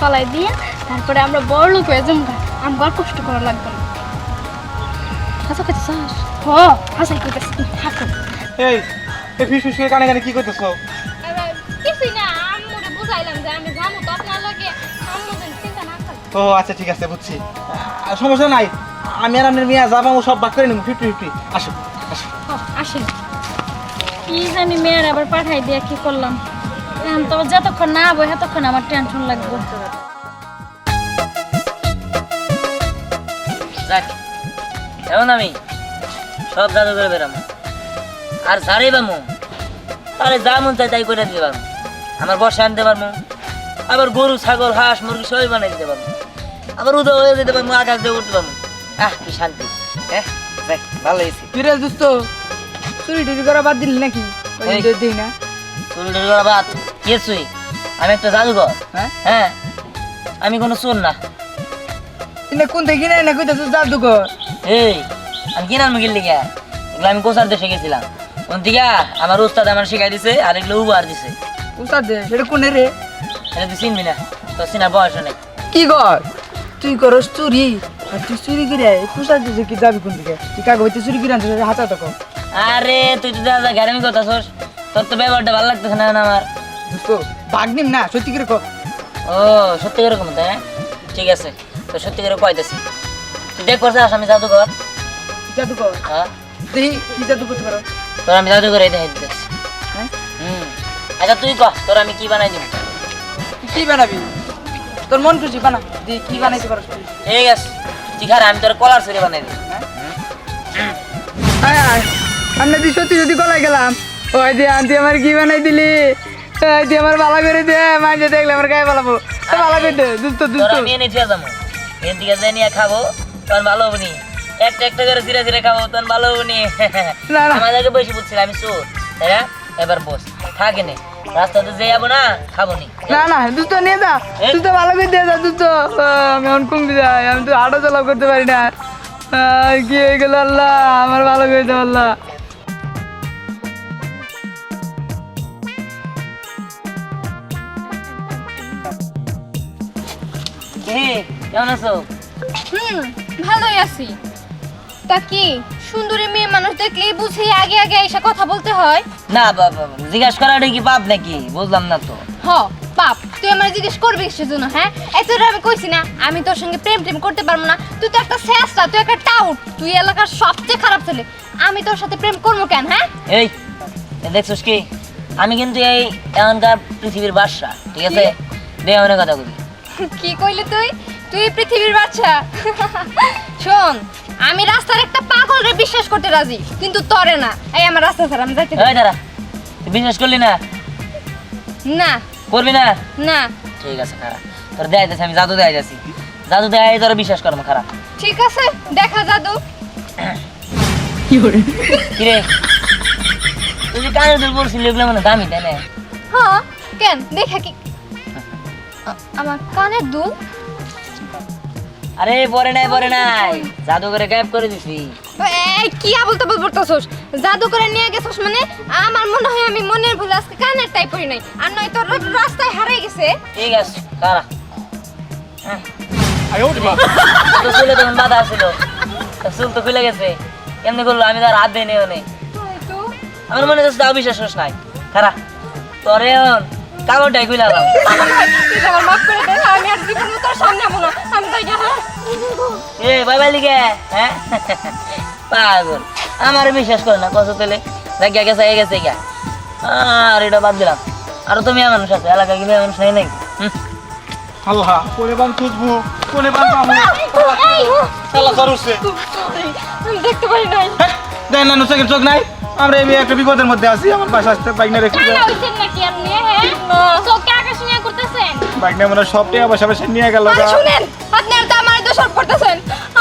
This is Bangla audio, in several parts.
পালাই দিয়ে তারপরে আমরা বড় লোক হয়ে যাবো, আমার আর কষ্ট করা লাগবে না। হাসা কইতেছস? হ, হাসাই কইতেছি, থাকো। এই এই ফিস করে কানে কানে কি করতেছো? কিছুই না, আম্মুরে বুঝাইলাম যে আমি যাবো তো আপনার লগে, আম্মু যেন চিন্তা না করে। ও আচ্ছা ঠিক আছে বুঝছি, সমস্যা নাই। আমি আর আপনার মেয়ে যাবো সব ভাগ করে নেব 50-50। আসো আসো। আসেন। কি জানি মেয়ের আবার পাঠাই দিয়ে কি করলাম, এখন তো যতক্ষণ না আবো ততক্ষণ আমার টেনশন লাগবে। যাক এখন আমি সব জাদু করে বেরাম আর ঝাড়ে বামু, আরে যা মন চাই তাই করে দিতে পারবো। আমার বসে আনতে পারবো, আবার গরু ছাগল হাঁস মুরগি সবই বানাই দিতে পারবো, আবার উদয় হয়ে যেতে পারবো, আকাশ দিয়ে উঠতে পারবো। কি শান্তি। হ্যাঁ দেখ ভালো হয়েছে। কিরে দোস্ত, চুরি টুরি করা বাদ দিলি নাকি? দিই না চুরি টুরি করা বাদ কিছুই, আমি একটা জাদুঘর। হ্যাঁ হ্যাঁ আমি কোনো চোর না। তুই কোন থেকে কিনে না কইতাছিস জাদুঘর? এই আমি কিনার মুগির লিগা এগুলো আমি কোচার দেশে গেছিলাম, ওন দিকে আমার উস্তাদ আমার শিখাই দিছে আর এগুলো উপহার দিছে। উস্তাদ দে, সেটা কোনে রে? এটা তুই চিনবি না, তোর চিনার বয়স নেই। কি কর তুই করস চুরি? আর তুই চুরি করে উস্তাদ দিছে কি যাবি কোন দিকে? তুই কাকে হইতে চুরি করে আনছিস হাতা তো কম। আরে তুই তো দাদা গ্যারামি করতেছস, তোর তো ব্যবহারটা ভালো লাগতেছে না আমার। দোস্ত ভাগ নিম না, সত্যি করে কর। ও সত্যি করে কম তাই? ঠিক আছে তো সত্যি করে কইতেছি, তুই দেখ করছিস আমি জাদুঘর। জাদুঘর? হ্যাঁ দেখি কি জাদু করতে পারো। তোর আমি জাদুঘরে দেখে দিতেছি। হ্যাঁ আচ্ছা তুই কহ তোর আমি কি বানাই দিব। তুই কি বানাবি? তোর মন খুশি বানা, দি কি বানাইতে পারস তুই। ঠিক আছে ঠিক আছে আমি তোর কলার ছুরি বানাই দিব। আয় আয়, আমরা তুই সত্যি সত্যি গলায় গেলাম। ওই যে আন্টি আমার কি বানাই দিলি, ওই যে আমার ভালো করে দে, মাঝে দেখলে আমার গায়ে পালাবো। ভালো করে দে দুস্থ তোর দুস্থ। আমি এনে দিয়ে যাবো, এর দিকে যাই নিয়ে খাবো, তখন ভালো হবো নি। একটা একটা করে ধীরে ধীরে খাবো, তখন ভালো হবো নি। না না আমাদেরকে বসে বুঝছিলাম আমি চোর, তাই না? এবার বস থাকে নে, রাস্তাতে যে যাবো না খাবো নি। না না দুস্থ নিয়ে যা, দুস্থ ভালো করে দিয়ে যা দুস্থ। আমি এখন কমবি যাই, আমি তো হাঁটা চলাও করতে পারি না। কি হয়ে গেল আল্লাহ, আমার ভালো করে দাও আল্লাহ। কেমন আছো? ভালোই আছি। তা কি সুন্দরী মেয়ে মানুষ দেখলে বুঝি আগে আগে এসে কথা বলতে হয়? না বাবা জিজ্ঞাসা করাটা কি পাপ নাকি? বুঝলাম না তো। হ পাপ, তুই আমার জিজ্ঞেস করবি কিসের জন্য? হ্যাঁ এই তোর আমি কইছি না আমি তোর সঙ্গে প্রেম টেম করতে পারবো না, তুই তো একটা শেষটা, তুই একটা টাউট, তুই এলাকার সবচেয়ে খারাপ ছেলে, আমি তোর সাথে প্রেম করবো কেন? হ্যাঁ এই দেখছিস কি, আমি কিন্তু এই এখনকার পৃথিবীর বাদশা, ঠিক আছে? দে অনেক কথা বলি। কি কইলি তুই? তুই পৃথিবীর বাচ্চা? শোন আমি রাস্তার একটা পাগলরে বিশ্বাস করতে রাজি, কিন্তু তরে না। এই আমার রাস্তা ছাড়া, আমি যাইতে এই দাঁড়া, তুই বিশ্বাস করলি না? না করবি না? না ঠিক আছে খারাপ, তোর দেয় যাচ্ছি আমি জাদু দেয় যাচ্ছি, জাদু দেয় তোর বিশ্বাস করবো খারাপ। ঠিক আছে দেখা জাদু। কিরে তুই যে কানের দুল পড়ছিলি ওগুলো মানে দামি তাই না? হ্যাঁ কেন দেখা কি আমার কানের দুল? আরে পরে নাই জাদু করে গায়েব করে দিছি। এই কি আবল তাবল বলতেছস? জাদু করে নিয়ে গেছস মানে? আমার মনে হয় আমি মনের ভুল আজকে কানের টাই পড়ি নাই, আর নয় তোর রাস্তায় হারিয়ে গেছে। ঠিক আছে খারাপ। তো চুলে তখন বাধা ছিল, চুল তো খুলে গেছে, কেমনি করলো? আমি তার হাত দিয়ে নেও নেই, আমার মনে হচ্ছে তাও বিশ্বাস করছ নাই। খারাপ তোরে কাগজটাই খুলে দাও। তুই আমার মাফ করে দে, আমি আর জীবনে তোর সামনে আমো না, আমি তাই যা। এ বাই বাই লিখে হ্যাঁ পাগল, আমার বিশ্বাস করে না কত তেলে গিয়া গেছে গেছে গিয়া। আর এটা বাদ দিলাম, আর তো মেয়ে মানুষ আছে এলাকায়, কি মেয়ে মানুষ নেই নাকি? আল্লাহ কোনে বান খুঁজবো, কোনে বান পাবো? আল্লাহ করছে আমি দেখতে পারি নাই। দেন না চোখের চোখ নাই, আমরা এই একটা বিপদের মধ্যে আছি। আমার বাসা আসতে বাইক না রেখে কানা হইছেন নাকি আপনি? হ্যাঁ চোখে আকাশ নিয়ে করতেছেন? বাইক না মানে সব টাকা পয়সা পয়সা নিয়ে গেল। আরে শুনেন, আপনারা তো আমার দোষার করতেছেন।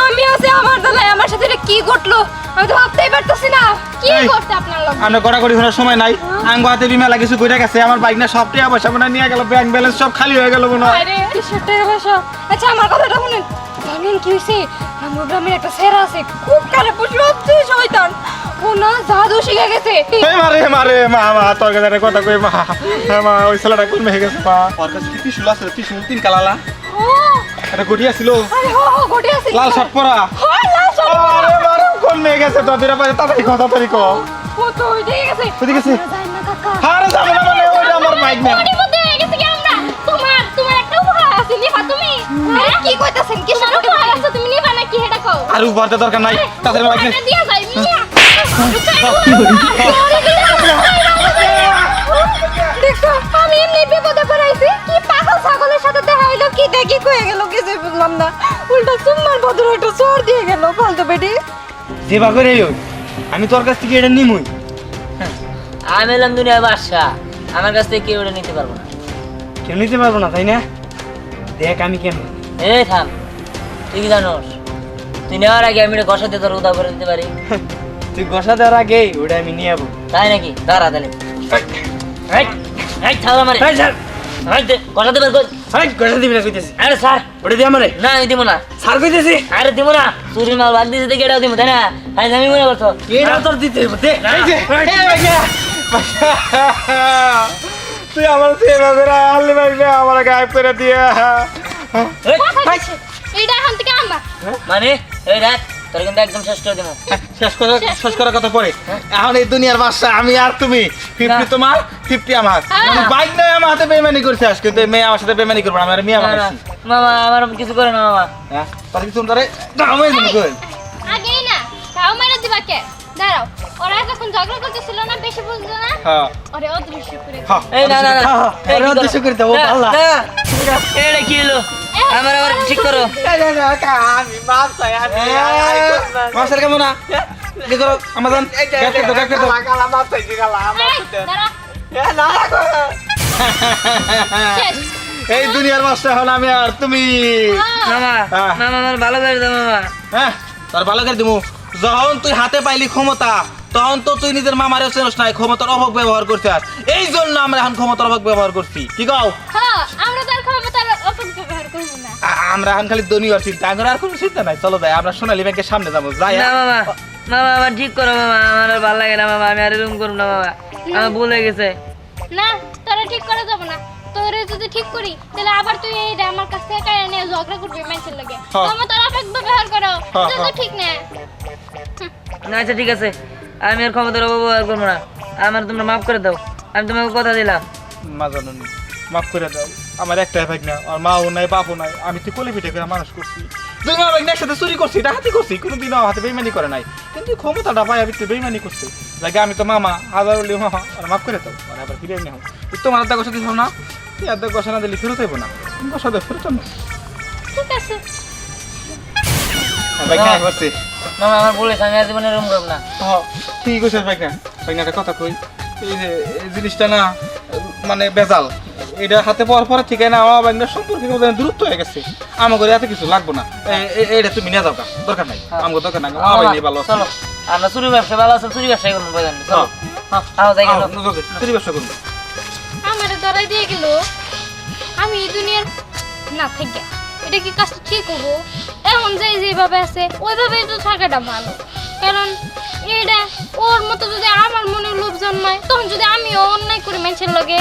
আমি আছি আমার দালাই, আমার সাথে এটা কি ঘটলো আমি তো ভাবতেই পারতেছি না। কি এই, করতে আপনার লোক? আমরা গড়াগড়ি ঘোরার সময় নাই, আঙ্গ হাতে বিমেলা কিছু কইরা গেছে। আমার বাইক না সব টাকা পয়সা মনে হয় নিয়ে গেল, ব্যাংক ব্যালেন্স সব খালি হয়ে গেল মনে হয়। আরে কিসের টাকা পয়সা? আচ্ছা আমার কথাটা শুনেন, জানেন কি হয়েছে? আমার গ্রামের একটা ছেড়া আছে, খুব কারে পশু হচ্ছে শয়তান। ও না জাদু শিখে গেছে। এই মারে মা তোর কাছে একটা কথা কই মা। মা ওই ছেলেটা কোন মেয়ে গেছে মা? ওর কাছে কি ত্রিশূল আছে? ত্রিশূল 3 কালালা। ও এটা গটিয়া ছিল, আরে গোটে আছে। লাল শার্ট পরা। লাল শার্ট আরে মারে কোন মেয়ে গেছে? তো বিরা পাশে তাড়াতাড়ি কথা তাড়াতাড়ি কো। ও তো ওইটাই গেছে। ওইদিকে গেছে? যাই না কাকা। আরে যাবে না মানে ওইটা আমার বাইক না। ওটি মধ্যে হয়ে গেছে কি আমরা? তোমার একটা উপহার আছে নিবা তুমি? হ্যাঁ কি কইতাছেন? কি সব উপহার আছে তুমি নিবা নাকি হেডা কও? আর উপহারটা দরকার নাই, তাড়াতাড়ি বাইক নে। এটা দিয়া যাই মিয়া। দেখো আমি এমনি বিপদে পড়াইছি। কি পাগল ছাগলের সাথে দেখা হইলো, কি দেখি কয়ে গেল কিছু বুঝলাম না। উল্টা সুম্মার বদর একটা চোর দিয়ে গেল ফালতু বেটি। যে বাগরে হই আমি তোর কাছ থেকে এটা নিমুই। আমি এলাম দুনিয়ার বাদশা, আমার কাছ থেকে কেউ এটা নিতে পারবো না। কেন নিতে পারবো না তাই না? দেখ আমি কেন। এই থাম, তুই কি জানোস তুই নেওয়ার আগে আমি এটা ঘষাতে তোর উদা করে দিতে পারি? তুই গসা দেওয়ার আগে ওটা আমি নিয়ে যাবো। তাই নাকি? দাঁড়া তাহলে। ছাড়া মারে ঘষাতে পার কই? গসা দিবি না কইতেছি। আরে স্যার, ওটা দিয়ে আমারে না আমি দিব না। সার কইতেছি। আরে দিব না, চুরির মাল বাদ দিতে থেকে এটাও দিব, তাই না? আমি মনে করছো এটা তোর দিতে হবে। দে এই যে এই ভাইয়া তুই আমার সেভাবে আনলে ভাইয়া আমার গায়ে পেরে দিয়া। এইটা এখন থেকে আমরা। মানে এই দেখ তোর কিন্তু একদম শেষ করে দেবো। শেষ করার কথা পরে। এখন এই দুনিয়ার বাদশা আমি আর তুমি। 50 তোমার 50 আমার। মানে বাইক নয় আমার হাতে বেইমানি করছে আজকে, কিন্তু মেয়ে আমার সাথে বেইমানি করবে না। আমি আর মেয়ে আমার মামা আমার কিছু করে না মামা। হ্যাঁ তার কিছু ধরে দামে দিন কই। আগেই না তাও মেরে দিবা কে? দাঁড়াও, ওরা যখন ঝগড়া করতেছিল না, বেশি বুঝলো না, হ্যাঁ ওরে অদৃশ্য করে দিল। হ্যাঁ এই না না না এই কি করো? উদ্দেশ্য করে দাও না, আল্লাহ। না, এটা কি হলো? আমার আবার ঠিক করো। আমি মাছ চাই আর মাছের কেমন না কি করো আমাজন দেখতে তো কালা মাছ চাই কালা এই, দাঁড়া, শেষ। এই দুনিয়ার মাছটা এখন আমি আর তুমি। মামা হ্যাঁ। মামা আমার ভালো করে দাও মামা। হ্যাঁ তোর ভালো করে দিমু। যখন তুই হাতে পাইলি ক্ষমতা তখন তো তুই নিজের মামারে চেনস নাই, ক্ষমতার অপব্যবহার করছিস। এই জন্য আমরা এখন ক্ষমতার অপব্যবহার করছি। কি কও? হ্যাঁ, আমরা তার ক্ষমতার অপব্যবহার করব না। আমরা এখন খালি দুনিয়ার চিন্তা, এখন আর কোনো চিন্তা নাই। চলো যাই, আমরা সোনালী ব্যাংকের সামনে যাবো। যাই না মামা, মামা আমার ঠিক করো মামা, আমার আর ভালো লাগে না মামা, আমি আর এরকম করব না মামা, আমার ভুল হয়ে গেছে। না, তোরা ঠিক করে যাব না। তোরে যদি ঠিক করি তাহলে আবার তুই এই আমার কাছ থেকে কারে নিয়ে ঝগড়া করবি মানুষের লাগে। হ্যাঁ। তোমার তোর অপব্যবহার করো, হ্যাঁ, এটা তো হ্যাঁ। ঠিক না। না আচ্ছা ঠিক আছে, আমি আর ক্ষমতার অপব্যবহার করবো না, আমার তোমরা মাফ করে দাও, আমি তোমাকে কথা দিলাম। মা জানুনি মাফ করে দাও। আমার একটাই ভাগ না, আর মাও নাই বাপও নাই। আমি তো কোলে পিঠে করে মানুষ করছি। দুই মা ভাগ একসাথে চুরি করছি, ডাকাতি করছি, কোনোদিন আমার হাতে বেইমানি করে নাই। কিন্তু ক্ষমতাটা পাই আমি তো বেইমানি করছি। লাগে আমি তো মামা, হাজার হলে মামা, আর মাফ করে দাও। আর আবার ফিরে নিও। তোমার হাতে গোসা দিছ না, তুই হাতে গোসা না দিলে ফেরত হইব না। গোসা দে ফেরত না। ঠিক আছে। ভাই না করছি। মামা আমার ভুল হয়েছে, আমি আর জীবনে এরকম করব না। হ্যাঁ ঠিক কইছিস ভাই না। ভাই না একটা কথা কই, এই যে এই জিনিসটা না মানে বেজাল। এটা হাতে পাওয়ার পরে ঠিক না আমার ভাই না সম্পর্কের মধ্যে দূরত্ব হয়ে গেছে। আমাকে এত কিছু লাগবো না। এটা তুমি নিয়ে যাও, দরকার নাই। আমাকে দরকার নাই, আমার ভাই নেই ভালো আছে। চলো আমরা চুরি ব্যবসা ভালো আছে, চুরি ব্যবসায় করবো বাজার নিয়ে, চলো আও যাই গেল। তুই ব্যবসা করবো। আমারে ধরাই দিয়ে গেল, আমি এই দুনিয়ার না থেকে এটা কি কাজটা ঠিক হবো? এখন যাই যেভাবে আছে ওইভাবেই তো থাকাটা ভালো। কারণ এটা ওর মতো যদি আমার মনে লোভ জন্মায়, তখন যদি আমিও অন্যায় করি মানুষের লগে,